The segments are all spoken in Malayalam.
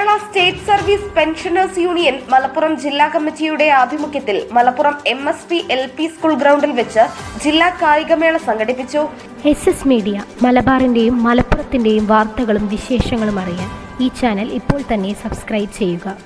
Kerala state service pensioners union Malappuram ജില്ലാ കമ്മിറ്റിയുടെ ആഭിമുഖ്യത്തിൽ മലപ്പുറം MSP LP സ്കൂൾ ഗ്രൗണ്ടിൽ വെച്ച് ജില്ലാ കായികമേള സംഘടിപ്പിച്ചു. SS മീഡിയ മലബാറിന്റെയും മലപ്പുറത്തിന്റെയും വാർത്തകളും വിശേഷങ്ങളും അറിയാൻ ഈ ചാനൽ ഇപ്പോൾ തന്നെ സബ്സ്ക്രൈബ് ചെയ്യുക.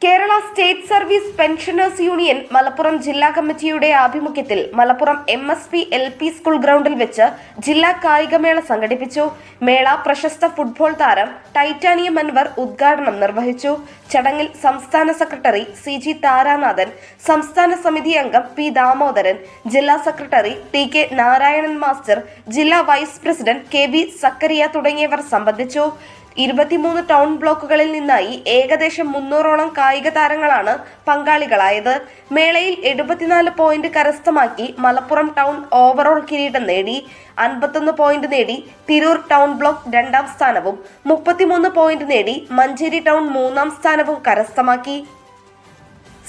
Kerala state service pensioners union Malappuram ജില്ലാ കമ്മിറ്റിയുടെ ആഭിമുഖ്യത്തിൽ മലപ്പുറം MSP LP സ്കൂൾ ഗ്രൗണ്ടിൽ വെച്ച് ജില്ലാ കായികമേള സംഘടിപ്പിച്ചു. മേള പ്രശസ്ത ഫുട്ബോൾ താരം ടൈറ്റാനിയം അൻവർ ഉദ്ഘാടനം നിർവഹിച്ചു. ചടങ്ങിൽ സംസ്ഥാന സെക്രട്ടറി CG താരാനാഥൻ, സംസ്ഥാന സമിതി അംഗം P ദാമോദരൻ, ജില്ലാ സെക്രട്ടറി TK നാരായണൻ മാസ്റ്റർ, ജില്ലാ വൈസ് പ്രസിഡന്റ് KB സക്കറിയ തുടങ്ങിയവർ സംബന്ധിച്ചു. 23 ടൗൺ ബ്ലോക്കുകളിൽ നിന്നായി ഏകദേശം 300ഓളം കായിക താരങ്ങളാണ് പങ്കാളികളായത്. മേളയിൽ 74 പോയിന്റ് കരസ്ഥമാക്കി മലപ്പുറം ടൗൺ ഓവറോൾ കിരീടം നേടി. 51 പോയിന്റ് നേടി തിരൂർ ടൗൺ ബ്ലോക്ക് 2ാം സ്ഥാനവും 33 പോയിന്റ് നേടി മഞ്ചേരി ടൗൺ 3ാം സ്ഥാനവും കരസ്ഥമാക്കി.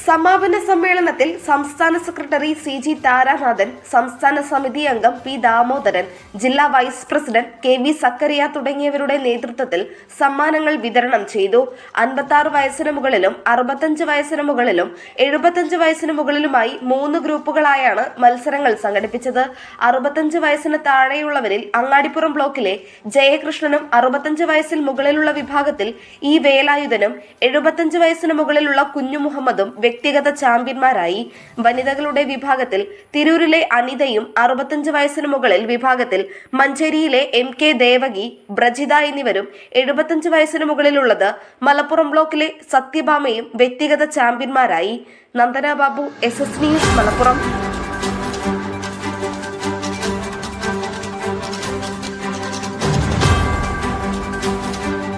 സമാപന സമ്മേളനത്തിൽ സംസ്ഥാന സെക്രട്ടറി CG താരാനാഥൻ, സംസ്ഥാന സമിതി അംഗം P ദാമോദരൻ, ജില്ലാ വൈസ് പ്രസിഡന്റ് KB സക്കറിയ തുടങ്ങിയവരുടെ നേതൃത്വത്തിൽ സമ്മാനങ്ങൾ വിതരണം ചെയ്തു. 56 വയസ്സിന് മുകളിലും 65 വയസ്സിന് മുകളിലും 75 വയസ്സിന് മുകളിലുമായി 3 ഗ്രൂപ്പുകളായാണ് മത്സരങ്ങൾ സംഘടിപ്പിച്ചത്. 65 വയസ്സിന് താഴെയുള്ളവരിൽ അങ്ങാടിപ്പുറം ബ്ലോക്കിലെ ജയകൃഷ്ണനും 65 വയസ്സിൽ മുകളിലുള്ള വിഭാഗത്തിൽ E വേലായുധനും 75 വയസ്സിന് മുകളിലുള്ള കുഞ്ഞു മുഹമ്മദും വ്യക്തിഗത ചാമ്പ്യന്മാരായി. വനിതകളുടെ വിഭാഗത്തിൽ തിരൂരിലെ അനിതയും 65 വയസ്സിന് മുകളിൽ വിഭാഗത്തിൽ മഞ്ചേരിയിലെ MK ദേവകി, ബ്രജിത എന്നിവരും 75 വയസ്സിന് മുകളിലുള്ളത് മലപ്പുറം ബ്ലോക്കിലെ സത്യഭാമയും വ്യക്തിഗത ചാമ്പ്യന്മാരായി. Nandana Babu, SS news, Malappuram.